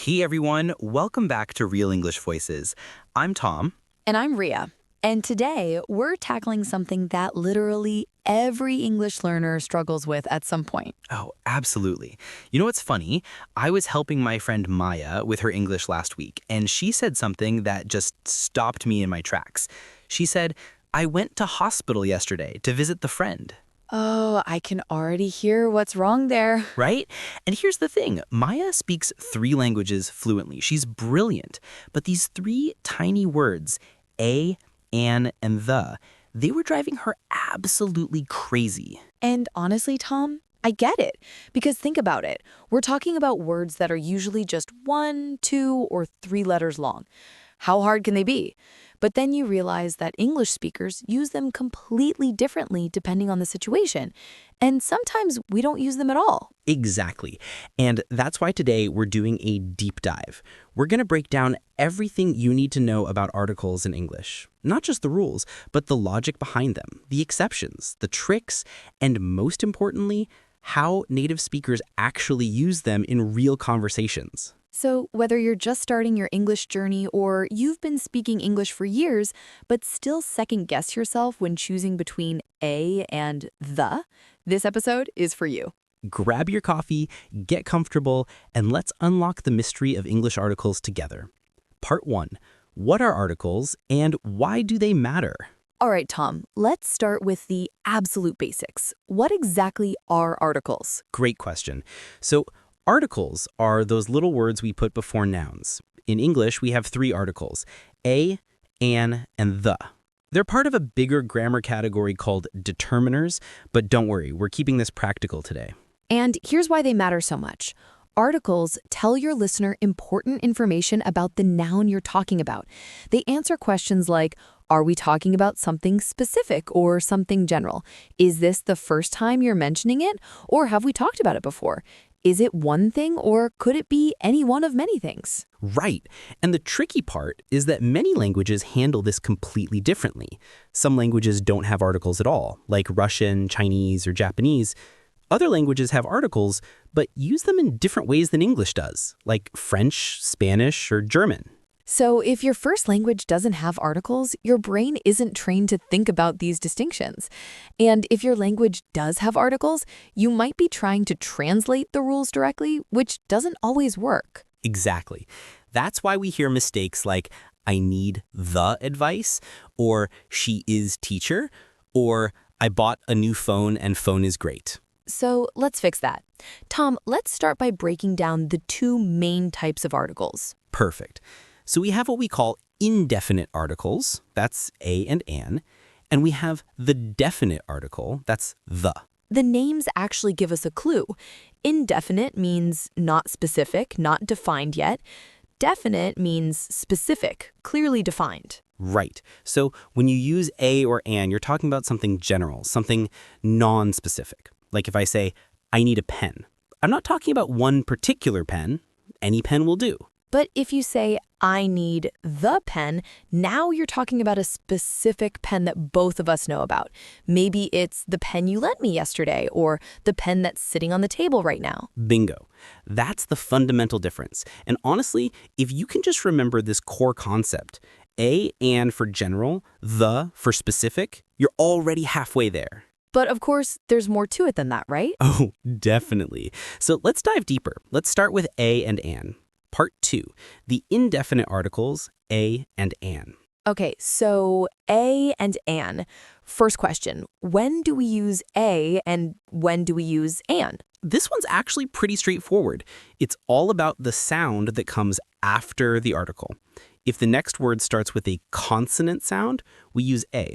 Hey everyone, welcome back to Real English Voices. I'm Tom. And I'm Ria. And today, we're tackling something that literally every English learner struggles with at some point. Oh, absolutely. You know what's funny? I was helping my friend Maya with her English last week, and she said something that just stopped me in my tracks. She said, I went to hospital yesterday to visit the friend. Oh, I can already hear what's wrong there. Right? And here's the thing. Maya speaks 3 languages fluently. She's brilliant. But these 3 tiny words, a, an, and the, they were driving her absolutely crazy. And honestly, Tom, I get it. Because think about it. We're talking about words that are usually just 1, 2, or 3 letters long. How hard can they be? But then you realize that English speakers use them completely differently depending on the situation. And sometimes we don't use them at all. Exactly. And that's why today we're doing a deep dive. We're going to break down everything you need to know about articles in English. Not just the rules, but the logic behind them, the exceptions, the tricks, and most importantly, how native speakers actually use them in real conversations. So whether you're just starting your English journey or you've been speaking English for years, but still second-guess yourself when choosing between a and the, this episode is for you. Grab your coffee, get comfortable, and let's unlock the mystery of English articles together. Part 1. What are articles and why do they matter? All right, Tom, let's start with the absolute basics. What exactly are articles? Great question. So, articles are those little words we put before nouns. In English, we have 3 articles, a, an, and the. They're part of a bigger grammar category called determiners, but don't worry, we're keeping this practical today. And here's why they matter so much. Articles tell your listener important information about the noun you're talking about. They answer questions like, are we talking about something specific or something general? Is this the first time you're mentioning it, or have we talked about it before? Is it one thing, or could it be any one of many things? Right. And the tricky part is that many languages handle this completely differently. Some languages don't have articles at all, like Russian, Chinese, or Japanese. Other languages have articles, but use them in different ways than English does, like French, Spanish, or German. So if your first language doesn't have articles, your brain isn't trained to think about these distinctions. And if your language does have articles, you might be trying to translate the rules directly, which doesn't always work. Exactly. That's why we hear mistakes like, I need the advice, or she is teacher, or I bought a new phone and phone is great. So let's fix that. Tom, let's start by breaking down the 2 main types of articles. Perfect. So we have what we call indefinite articles, that's a and an we have the definite article, that's the. The names actually give us a clue. Indefinite means not specific, not defined yet. Definite means specific, clearly defined. Right. So when you use a or an, you're talking about something general, something non-specific. Like if I say, I need a pen. I'm not talking about one particular pen. Any pen will do. But if you say, I need the pen, now you're talking about a specific pen that both of us know about. Maybe it's the pen you lent me yesterday, or the pen that's sitting on the table right now. Bingo. That's the fundamental difference. And honestly, if you can just remember this core concept, a and for general, the for specific, you're already halfway there. But of course, there's more to it than that, right? Oh, definitely. So let's dive deeper. Let's start with a and an. Part 2, the indefinite articles a and an. Okay, so a and an. First question, when do we use a and when do we use an? This one's actually pretty straightforward. It's all about the sound that comes after the article. If the next word starts with a consonant sound, we use a.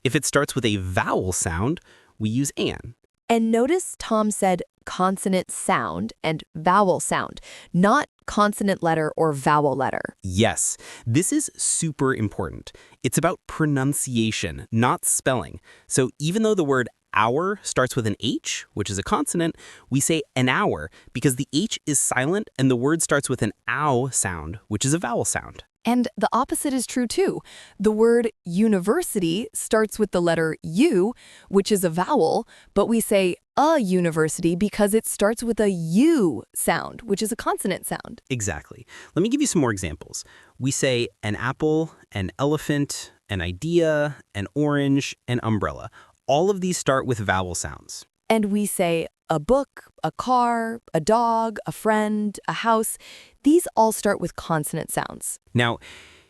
If it starts with a vowel sound, we use an. And notice Tom said consonant sound and vowel sound, not consonant letter or vowel letter. Yes, this is super important. It's about pronunciation, not spelling. So even though the word hour starts with an H, which is a consonant, we say an hour because the H is silent and the word starts with an ow sound, which is a vowel sound. And the opposite is true too. The word university starts with the letter U, which is a vowel, but we say a university because it starts with a U sound, which is a consonant sound. Exactly. Let me give you some more examples. We say an apple, an elephant, an idea, an orange, an umbrella. All of these start with vowel sounds. And we say a book, a car, a dog, a friend, a house. These all start with consonant sounds. Now,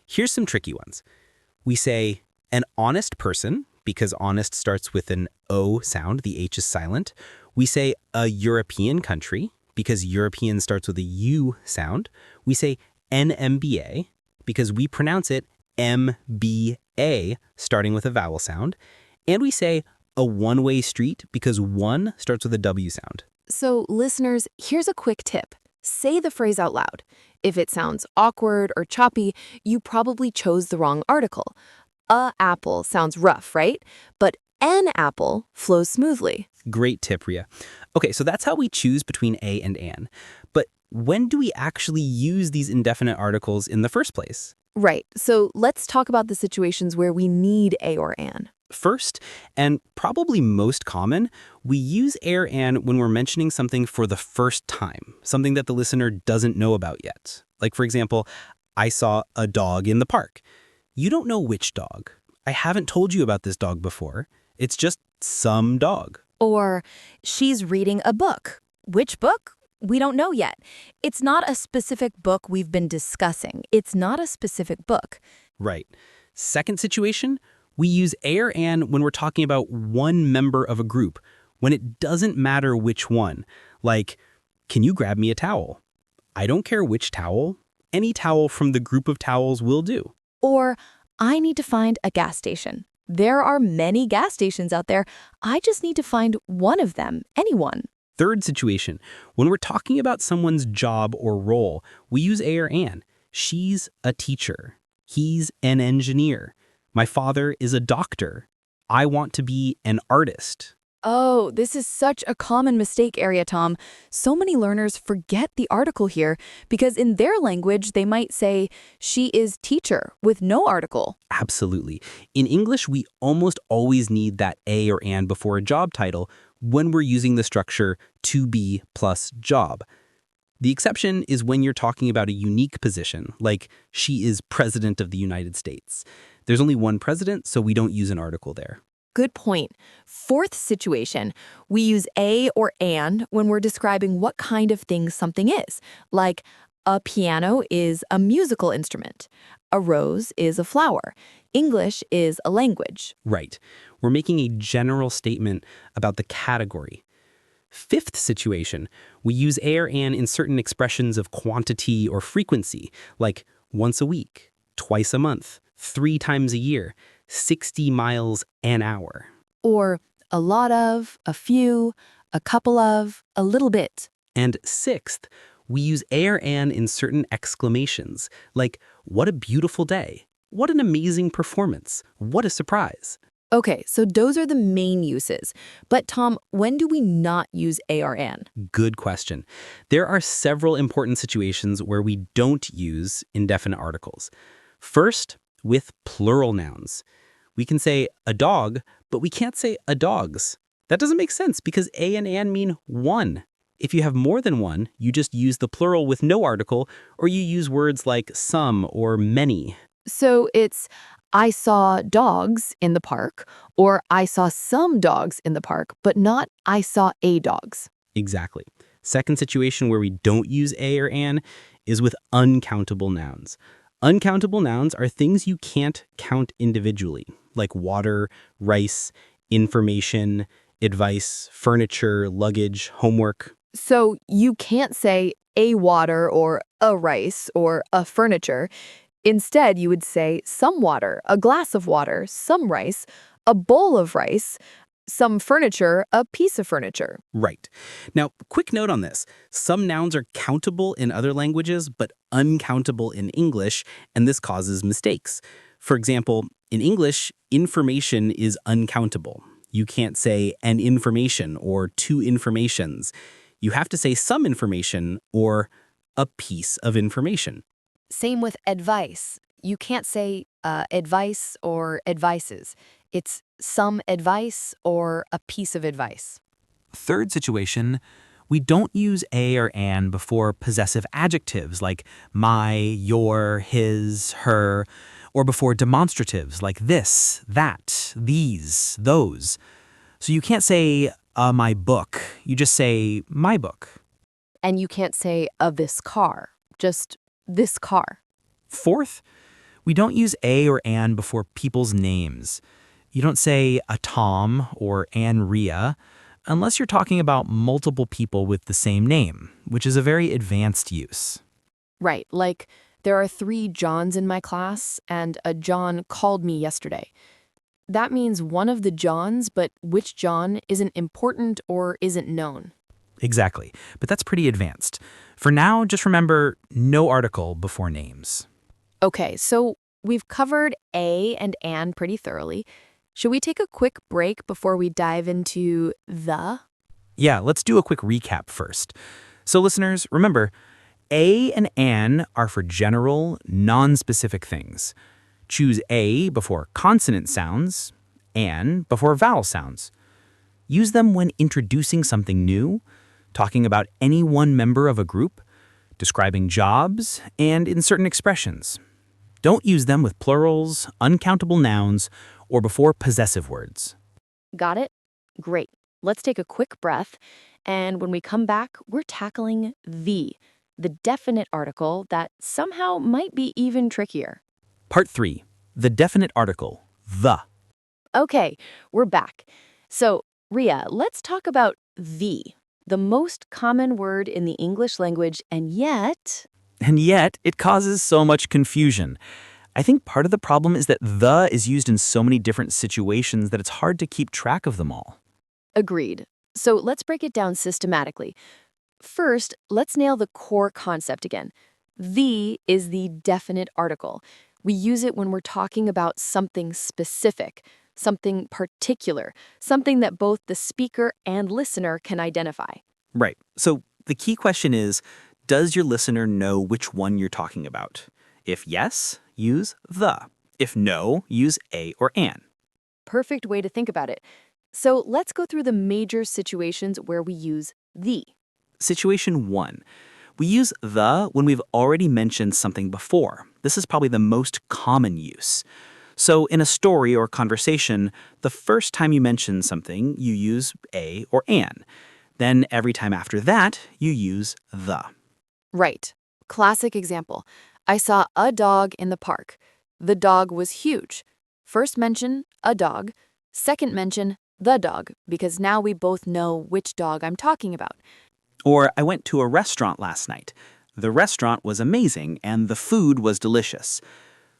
here's some tricky ones. We say an honest person, because honest starts with an O sound, the H is silent. We say a European country, because European starts with a U sound. We say an MBA, because we pronounce it MBA, starting with a vowel sound. And we say a one-way street, because one starts with a W sound. So, listeners, here's a quick tip. Say the phrase out loud. If it sounds awkward or choppy, you probably chose the wrong article. A apple sounds rough, right? But an apple flows smoothly. Great tip, Ria. Okay, so that's how we choose between a and an. But when do we actually use these indefinite articles in the first place? Right. So let's talk about the situations where we need a or an. First, and probably most common, we use a or an when we're mentioning something for the first time, something that the listener doesn't know about yet. Like, for example, I saw a dog in the park. You don't know which dog. I haven't told you about this dog before. It's just some dog. Or she's reading a book. Which book? We don't know yet. It's not a specific book we've been discussing. It's not a specific book. Right. Second situation, we use a or an when we're talking about one member of a group, when it doesn't matter which one. Like, can you grab me a towel? I don't care which towel. Any towel from the group of towels will do. Or I need to find a gas station. There are many gas stations out there. I just need to find one of them, anyone. Third situation, when we're talking about someone's job or role, we use a or an. She's a teacher. He's an engineer. My father is a doctor. I want to be an artist. Oh, this is such a common mistake area, Tom. So many learners forget the article here because in their language, they might say, she is teacher with no article. Absolutely. In English, we almost always need that a or an before a job title when we're using the structure to be plus job. The exception is when you're talking about a unique position, like she is president of the United States. There's only one president, so we don't use an article there. Good point. Fourth situation, we use a or an when we're describing what kind of thing something is. Like, a piano is a musical instrument. A rose is a flower. English is a language. Right. We're making a general statement about the category. Fifth situation, we use a or an in certain expressions of quantity or frequency, like once a week, twice a month, 3 times a year, 60 miles an hour. Or a lot of, a few, a couple of, a little bit. And sixth, we use a or an in certain exclamations, like, what a beautiful day, what an amazing performance, what a surprise. Okay, so those are the main uses. But Tom, when do we not use a or an? Good question. There are several important situations where we don't use indefinite articles. First, with plural nouns. We can say a dog, but we can't say a dogs. That doesn't make sense because a and an mean one. If you have more than one, you just use the plural with no article, or you use words like some or many. So it's, I saw dogs in the park, or I saw some dogs in the park, but not I saw a dogs. Exactly. Second situation where we don't use a or an is with uncountable nouns. Uncountable nouns are things you can't count individually, like water, rice, information, advice, furniture, luggage, homework. So you can't say a water or a rice or a furniture. Instead, you would say some water, a glass of water, some rice, a bowl of rice, some furniture, a piece of furniture. Right. Now, quick note on this. Some nouns are countable in other languages, but uncountable in English, and this causes mistakes. For example, in English, information is uncountable. You can't say an information or two informations. You have to say some information or a piece of information. Same with advice. You can't say advice or advices. It's some advice or a piece of advice. Third situation, we don't use a or an before possessive adjectives like my, your, his, her, or before demonstratives like this, that, these, those. So you can't say, my book. You just say, my book. And you can't say of this car, just this car. Fourth, we don't use a or an before people's names. You don't say a Tom or an Ria unless you're talking about multiple people with the same name, which is a very advanced use. Right, like there are 3 Johns in my class, and a John called me yesterday. That means one of the Johns, but which John isn't important or isn't known. Exactly, but that's pretty advanced. For now, just remember no article before names. Okay, so we've covered a and an pretty thoroughly. Should we take a quick break before we dive into the? Yeah, let's do a quick recap first. So listeners, remember, a and an are for general, non-specific things. Choose a before consonant sounds, an before vowel sounds. Use them when introducing something new, talking about any one member of a group, describing jobs, and in certain expressions. Don't use them with plurals, uncountable nouns, or before possessive words. Got it? Great. Let's take a quick breath, and when we come back, we're tackling the definite article that somehow might be even trickier. Part 3. The definite article, the. Okay, we're back. So, Ria, let's talk about the most common word in the English language, and yet it causes so much confusion. I think part of the problem is that the is used in so many different situations that it's hard to keep track of them all. agreed. So let's break it down systematically. First, let's nail the core concept again. The is the definite article. We use it when we're talking about something specific, something particular, something that both the speaker and listener can identify. Right. So the key question is, does your listener know which one you're talking about? If yes, use the. If no, use a or an. Perfect way to think about it. So let's go through the major situations where we use the. Situation 1. We use the when we've already mentioned something before. This is probably the most common use. So in a story or conversation, the first time you mention something, you use a or an. Then every time after that, you use the. Right. Classic example. I saw a dog in the park. The dog was huge. First mention, a dog. Second mention, the dog, because now we both know which dog I'm talking about. Or I went to a restaurant last night. The restaurant was amazing and the food was delicious.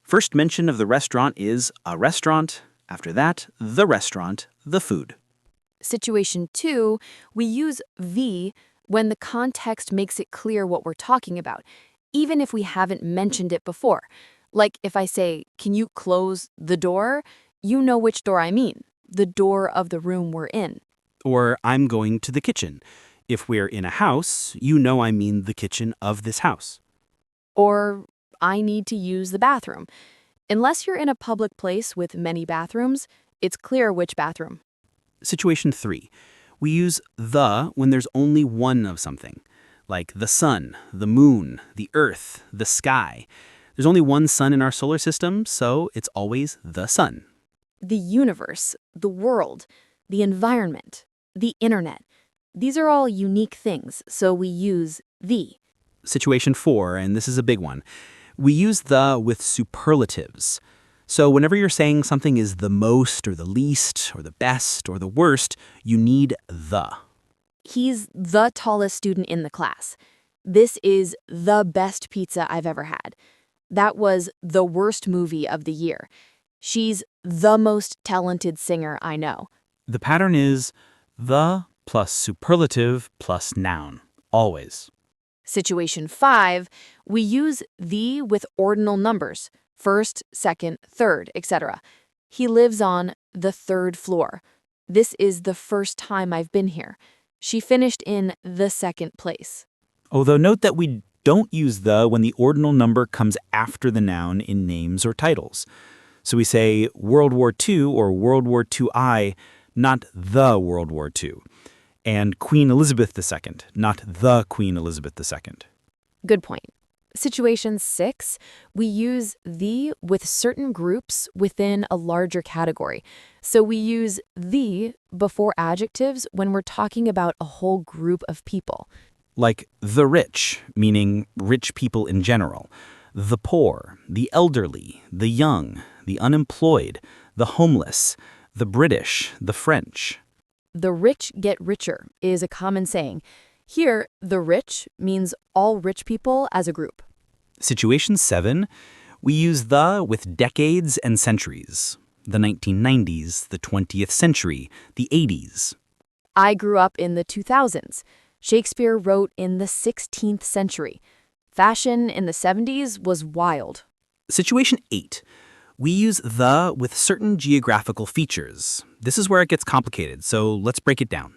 First mention of the restaurant is a restaurant. After that, the restaurant, the food. Situation 2, we use the when the context makes it clear what we're talking about, even if we haven't mentioned it before. Like if I say, "Can you close the door?" You know which door I mean, the door of the room we're in. Or I'm going to the kitchen. If we're in a house, you know I mean the kitchen of this house. Or I need to use the bathroom. Unless you're in a public place with many bathrooms, it's clear which bathroom. Situation 3. We use the when there's only one of something, like the sun, the moon, the earth, the sky. There's only one sun in our solar system, so it's always the sun. The universe, the world, the environment, the internet. These are all unique things, so we use the. Situation 4, and this is a big one. We use the with superlatives. So whenever you're saying something is the most or the least or the best or the worst, you need the. He's the tallest student in the class. This is the best pizza I've ever had. That was the worst movie of the year. She's the most talented singer I know. The pattern is the plus superlative plus noun, always. Situation 5, we use the with ordinal numbers, first, second, third, etc. He lives on the 3rd floor. This is the first time I've been here. She finished in the 2nd place. Although note that we don't use the when the ordinal number comes after the noun in names or titles. So we say World War II or World War II-I, not the World War II. And Queen Elizabeth II, not the Queen Elizabeth II. Good point. Situation 6, we use the with certain groups within a larger category. So we use the before adjectives when we're talking about a whole group of people. Like the rich, meaning rich people in general. The poor, the elderly, the young, the unemployed, the homeless, the British, the French. The rich get richer is a common saying. Here, the rich means all rich people as a group. Situation 7, we use the with decades and centuries. The 1990s, the 20th century, the 80s. I grew up in the 2000s. Shakespeare wrote in the 16th century. Fashion in the 70s was wild. Situation 8, we use the with certain geographical features. This is where it gets complicated, so let's break it down.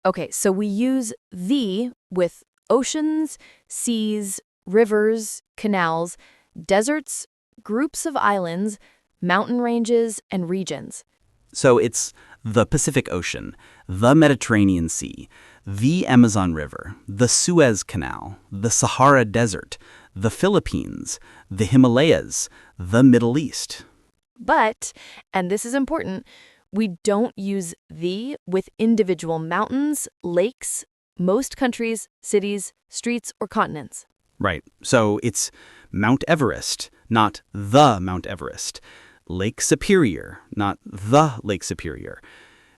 Okay, so we use the with oceans, seas, rivers, canals, deserts, groups of islands, mountain ranges, and regions. So it's the Pacific Ocean, the Mediterranean Sea, the Amazon River, the Suez Canal, the Sahara Desert, the Philippines, the Himalayas, the Middle East. But, and this is important, we don't use the with individual mountains, lakes, most countries, cities, streets, or continents. Right, so it's Mount Everest, not the Mount Everest. Lake Superior, not the Lake Superior.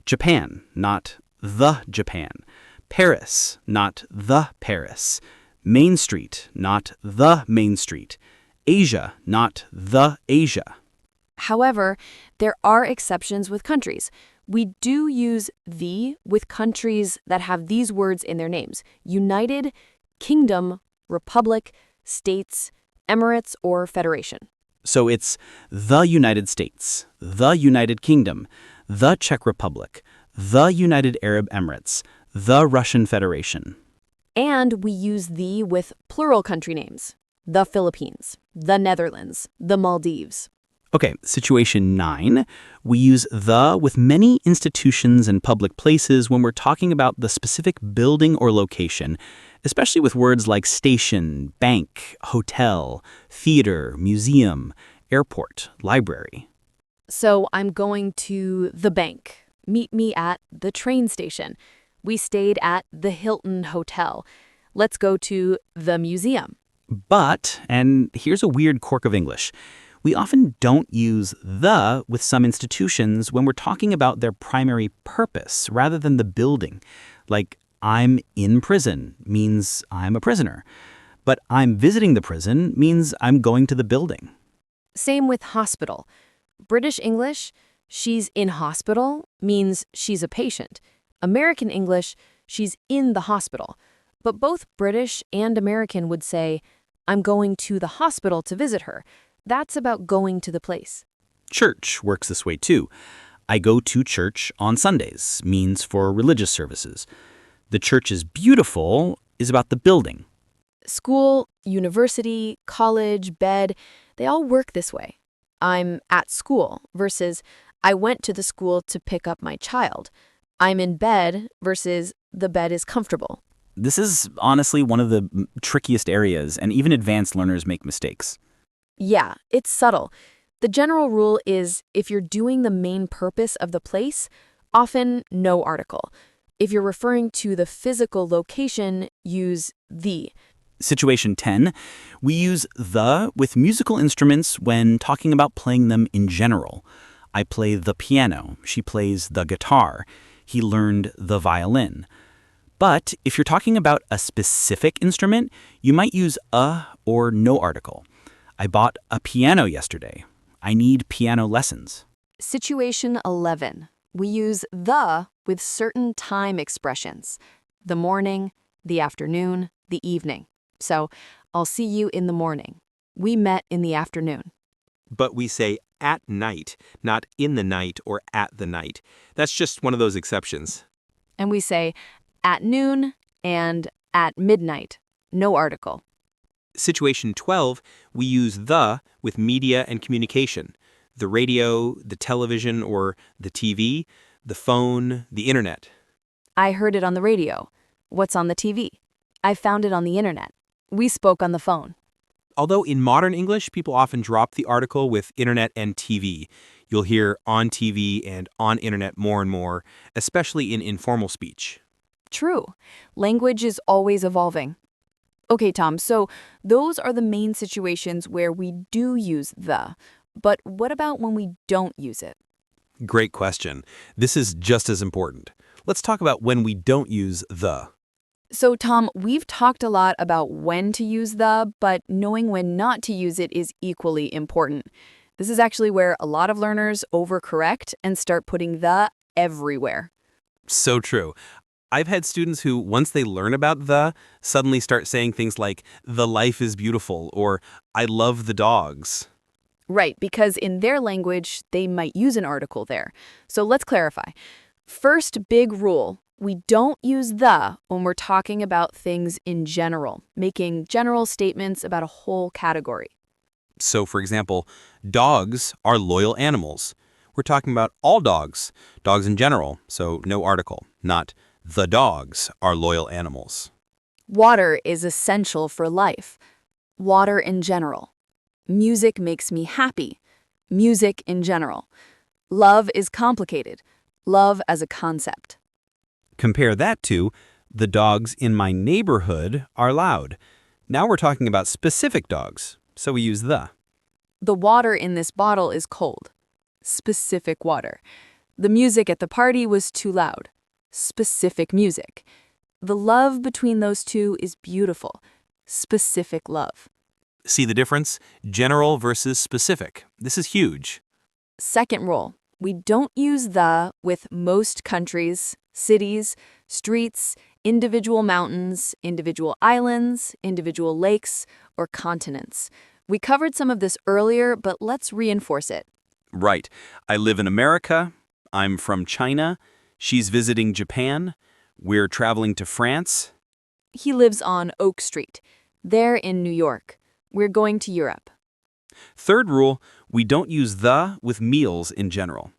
Japan, not the Japan. Paris, not the Paris. Main Street, not the Main Street. Asia, not the Asia. However, there are exceptions with countries. We do use the with countries that have these words in their names: United, Kingdom, Republic, States, Emirates, or Federation. So it's the United States, the United Kingdom, the Czech Republic, the United Arab Emirates, the Russian Federation. And we use the with plural country names: the Philippines, the Netherlands, the Maldives. Okay, situation 9, we use the with many institutions and public places when we're talking about the specific building or location, especially with words like station, bank, hotel, theater, museum, airport, library. So I'm going to the bank. Meet me at the train station. We stayed at the Hilton Hotel. Let's go to the museum. But, and here's a weird quirk of English, we often don't use the with some institutions when we're talking about their primary purpose rather than the building. Like, I'm in prison means I'm a prisoner. But I'm visiting the prison means I'm going to the building. Same with hospital. British English, she's in hospital, means she's a patient. American English, she's in the hospital. But both British and American would say, I'm going to the hospital to visit her. That's about going to the place. Church works this way too. I go to church on Sundays means for religious services. The church is beautiful is about the building. School, university, college, bed, they all work this way. I'm at school versus I went to the school to pick up my child. I'm in bed versus the bed is comfortable. This is honestly one of the trickiest areas, and even advanced learners make mistakes. Yeah, it's subtle. The general rule is if you're doing the main purpose of the place, often no article. If you're referring to the physical location, use the. Situation 10, we use the with musical instruments when talking about playing them in general. I play the piano. She plays the guitar. He learned the violin. But if you're talking about a specific instrument, you might use a or no article. I bought a piano yesterday. I need piano lessons. Situation 11. We use the with certain time expressions. The morning, the afternoon, the evening. So, I'll see you in the morning. We met in the afternoon. But we say at night, not in the night or at the night. That's just one of those exceptions. And we say at noon and at midnight. No article. Situation 12, we use the with media and communication. The radio, the television or the TV, the phone, the internet. I heard it on the radio. What's on the TV? I found it on the internet. We spoke on the phone. Although in modern English, people often drop the article with internet and TV. You'll hear on TV and on internet more and more, especially in informal speech. True. Language is always evolving. Okay, Tom, so those are the main situations where we do use the. But what about when we don't use it? Great question. This is just as important. Let's talk about when we don't use the. So, Tom, we've talked a lot about when to use the, but knowing when not to use it is equally important. This is actually where a lot of learners overcorrect and start putting the everywhere. So true. I've had students who, once they learn about the, suddenly start saying things like, the life is beautiful, or I love the dogs. Right, because in their language, they might use an article there. So let's clarify. First big rule, we don't use the when we're talking about things in general, making general statements about a whole category. So, for example, dogs are loyal animals. We're talking about all dogs, dogs in general, so no article, not the dogs are loyal animals. Water is essential for life. Water in general. Music makes me happy. Music in general. Love is complicated. Love as a concept. Compare that to, the dogs in my neighborhood are loud. Now we're talking about specific dogs, so we use the. The water in this bottle is cold. Specific water. The music at the party was too loud. Specific music. The love between those two is beautiful. Specific love. See the difference? General versus specific. This is huge. Second rule, we don't use the with most countries, cities, streets, individual mountains, individual islands, individual lakes, or continents. We covered some of this earlier, but let's reinforce it. Right. I live in America. I'm from China. She's visiting Japan. We're traveling to France. He lives on Oak Street. They're in New York. We're going to Europe. Third rule, we don't use the with meals in general.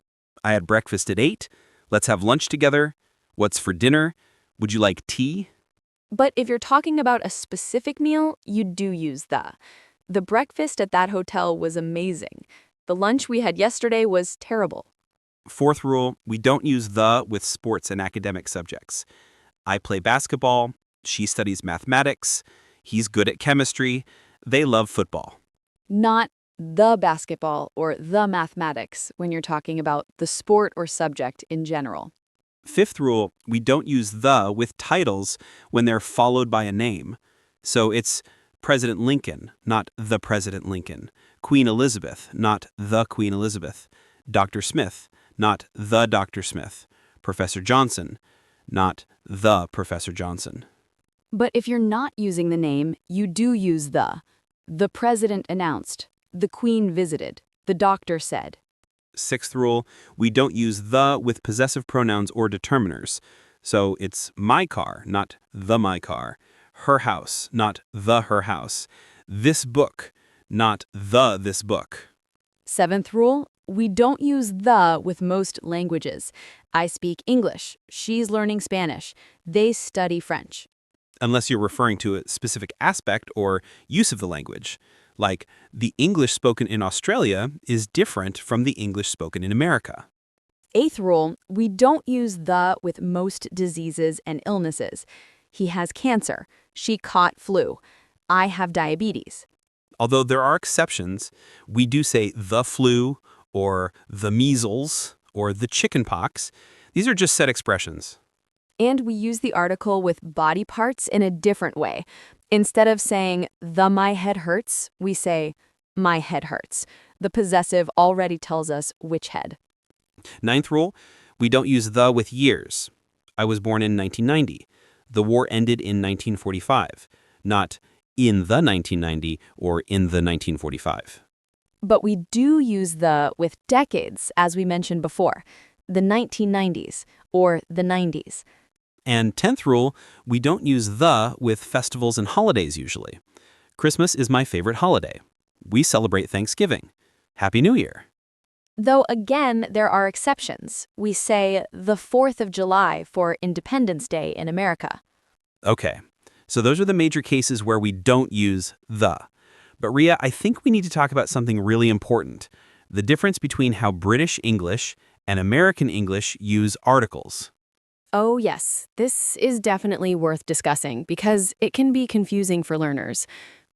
I had breakfast at 8. Let's have lunch together. What's for dinner? Would you like tea? But if you're talking about a specific meal, you do use the. The breakfast at that hotel was amazing. The lunch we had yesterday was terrible. Fourth rule, we don't use the with sports and academic subjects. I play basketball. She studies mathematics. He's good at chemistry. They love football. Not the basketball or the mathematics when you're talking about the sport or subject in general. Fifth rule, we don't use the with titles when they're followed by a name. So it's President Lincoln, not the President Lincoln. Queen Elizabeth, not the Queen Elizabeth. Dr. Smith, not the Dr. Smith. Professor Johnson, not the Professor Johnson. But if you're not using the name, you do use the. The president announced. The queen visited. The doctor said. Sixth rule, we don't use the with possessive pronouns or determiners. So it's my car, not the my car. Her house, not the her house. This book, not the this book. Seventh rule, we don't use the with most languages. I speak English. She's learning Spanish. They study French. Unless you're referring to a specific aspect or use of the language. Like, the English spoken in Australia is different from the English spoken in America. Eighth rule, we don't use the with most diseases and illnesses. He has cancer. She caught flu. I have diabetes. Although there are exceptions, we do say the flu or the measles or the chickenpox. These are just set expressions. And we use the article with body parts in a different way. Instead of saying, the my head hurts, we say, my head hurts. The possessive already tells us which head. Ninth rule, we don't use the with years. I was born in 1990. The war ended in 1945, not in the 1990 or in the 1945. But we do use the with decades, as we mentioned before, the 1990s or the 90s. And 10th rule, we don't use the with festivals and holidays usually. Christmas is my favorite holiday. We celebrate Thanksgiving. Happy New Year. Though again, there are exceptions. We say the 4th of July for Independence Day in America. Okay, so those are the major cases where we don't use the. But Ria, I think we need to talk about something really important, the difference between how British English and American English use articles. Oh, yes. This is definitely worth discussing because it can be confusing for learners.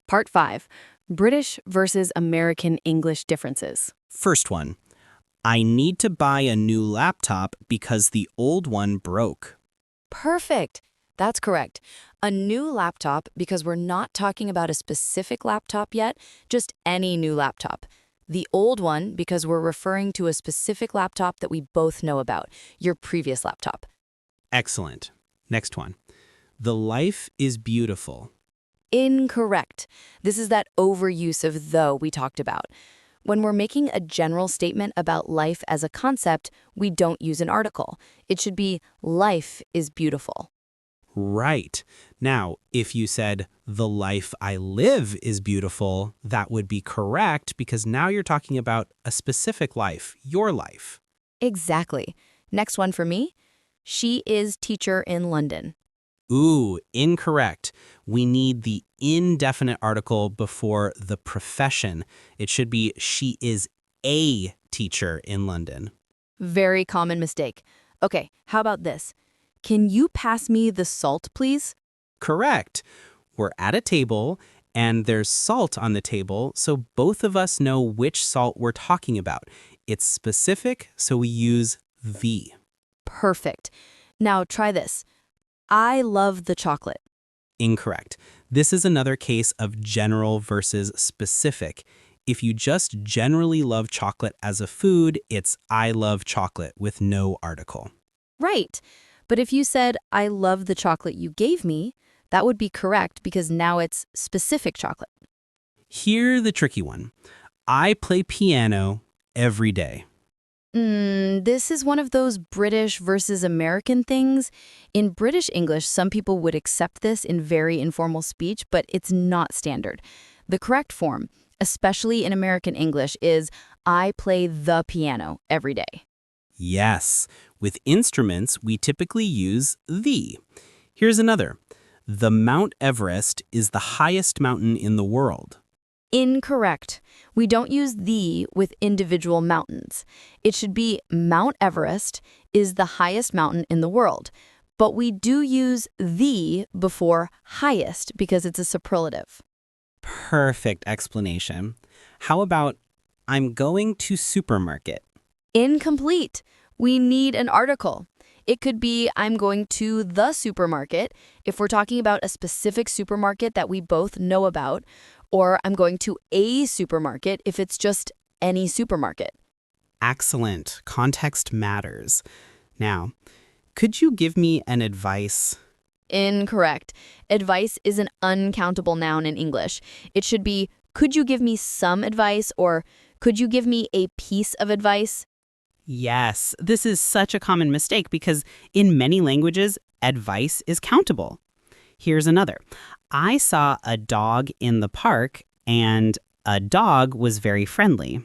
Part 5. British versus American English differences. First one. I need to buy a new laptop because the old one broke. Perfect. That's correct. A new laptop because we're not talking about a specific laptop yet, just any new laptop. The old one because we're referring to a specific laptop that we both know about, your previous laptop. Excellent. Next one. The life is beautiful. Incorrect. This is that overuse of though we talked about. When we're making a general statement about life as a concept, we don't use an article. It should be life is beautiful. Right. Now, if you said, the life I live is beautiful, that would be correct because now you're talking about a specific life, your life. Exactly. Next one for me. She is teacher in London. Ooh, incorrect. We need the indefinite article before the profession. It should be she is a teacher in London. Very common mistake. Okay, how about this? Can you pass me the salt, please? Correct. We're at a table and there's salt on the table, so both of us know which salt we're talking about. It's specific, so we use the. Perfect. Now try this. I love the chocolate. Incorrect. This is another case of general versus specific. If you just generally love chocolate as a food, it's I love chocolate with no article. Right. But if you said, I love the chocolate you gave me, that would be correct because now it's specific chocolate. Here's the tricky one. I play piano every day. This is one of those British versus American things. In British English, some people would accept this in very informal speech, but it's not standard. The correct form, especially in American English, is I play the piano every day. Yes. With instruments, we typically use the. Here's another. The Mount Everest is the highest mountain in the world. Incorrect. We don't use the with individual mountains. It should be Mount Everest is the highest mountain in the world. But we do use the before highest because it's a superlative. Perfect explanation. How about I'm going to supermarket? Incomplete. We need an article. It could be I'm going to the supermarket if we're talking about a specific supermarket that we both know about, or I'm going to a supermarket if it's just any supermarket. Excellent. Context matters. Now, could you give me an advice? Incorrect. Advice is an uncountable noun in English. It should be, could you give me some advice, or could you give me a piece of advice? Yes, this is such a common mistake because in many languages, advice is countable. Here's another. I saw a dog in the park and a dog was very friendly.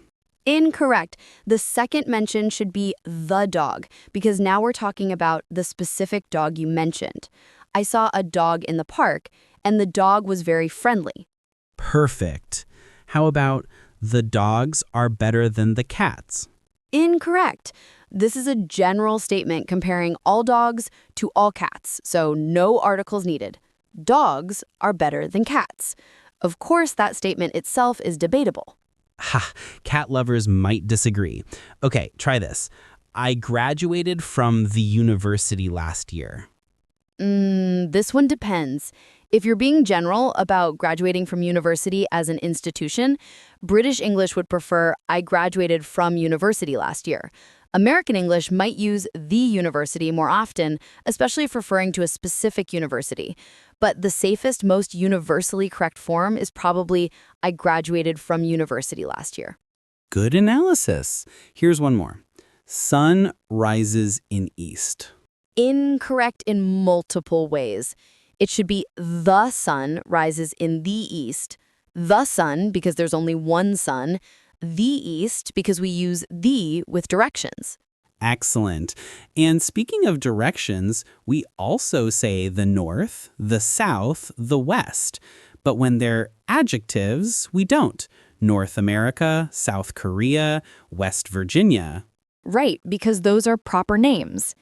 Incorrect. The second mention should be the dog because now we're talking about the specific dog you mentioned. I saw a dog in the park and the dog was very friendly. Perfect. How about the dogs are better than the cats? Incorrect. This is a general statement comparing all dogs to all cats, so no articles needed. Dogs are better than cats. Of course, that statement itself is debatable. Ha, cat lovers might disagree. Okay, try this. I graduated from the university last year. This one depends. If you're being general about graduating from university as an institution, British English would prefer I graduated from university last year. American English might use the university more often, especially if referring to a specific university. But the safest, most universally correct form is probably I graduated from university last year. Good analysis. Here's one more. Sun rises in east. Incorrect in multiple ways. It should be the sun rises in the east, the sun because there's only one sun, the East because we use the with directions. Excellent. And speaking of directions, we also say the North, the South, the West. But when they're adjectives, we don't. North America, South Korea, West Virginia. Right, because those are proper names.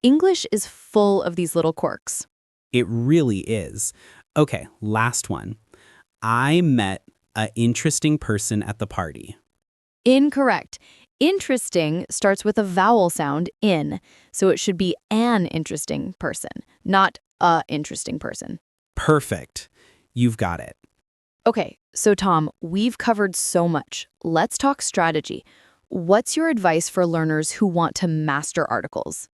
English is full of these little quirks. It really is. Okay, last one. I met an interesting person at the party. Incorrect. Interesting starts with a vowel sound, in, so it should be an interesting person, not a interesting person. Perfect. You've got it. Okay, so Tom, we've covered so much. Let's talk strategy. What's your advice for learners who want to master articles?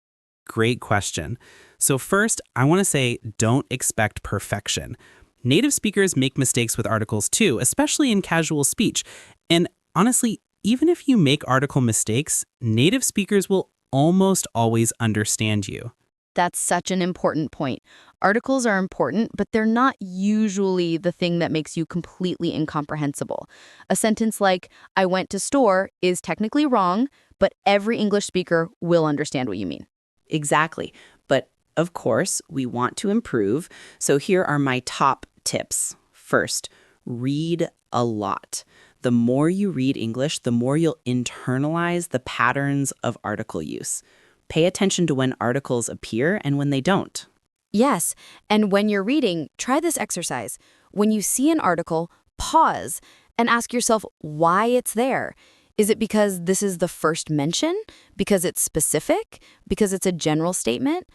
Great question. So first, I want to say don't expect perfection. Native speakers make mistakes with articles too, especially in casual speech. And honestly, even if you make article mistakes, native speakers will almost always understand you. That's such an important point. Articles are important, but they're not usually the thing that makes you completely incomprehensible. A sentence like, I went to store is technically wrong, but every English speaker will understand what you mean. Exactly. But of course, we want to improve. So here are my top tips. First, read a lot. The more you read English, the more you'll internalize the patterns of article use. Pay attention to when articles appear and when they don't. Yes, and when you're reading, try this exercise. When you see an article, pause and ask yourself why it's there. Is it because this is the first mention? Because it's specific? Because it's a general statement?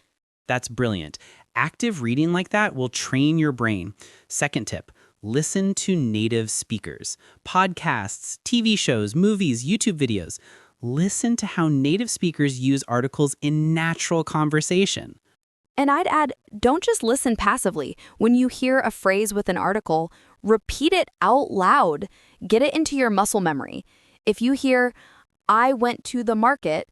That's brilliant. Active reading like that will train your brain. Second tip, listen to native speakers. Podcasts, TV shows, movies, YouTube videos. Listen to how native speakers use articles in natural conversation. And I'd add, don't just listen passively. When you hear a phrase with an article, repeat it out loud. Get it into your muscle memory. If you hear, I went to the market,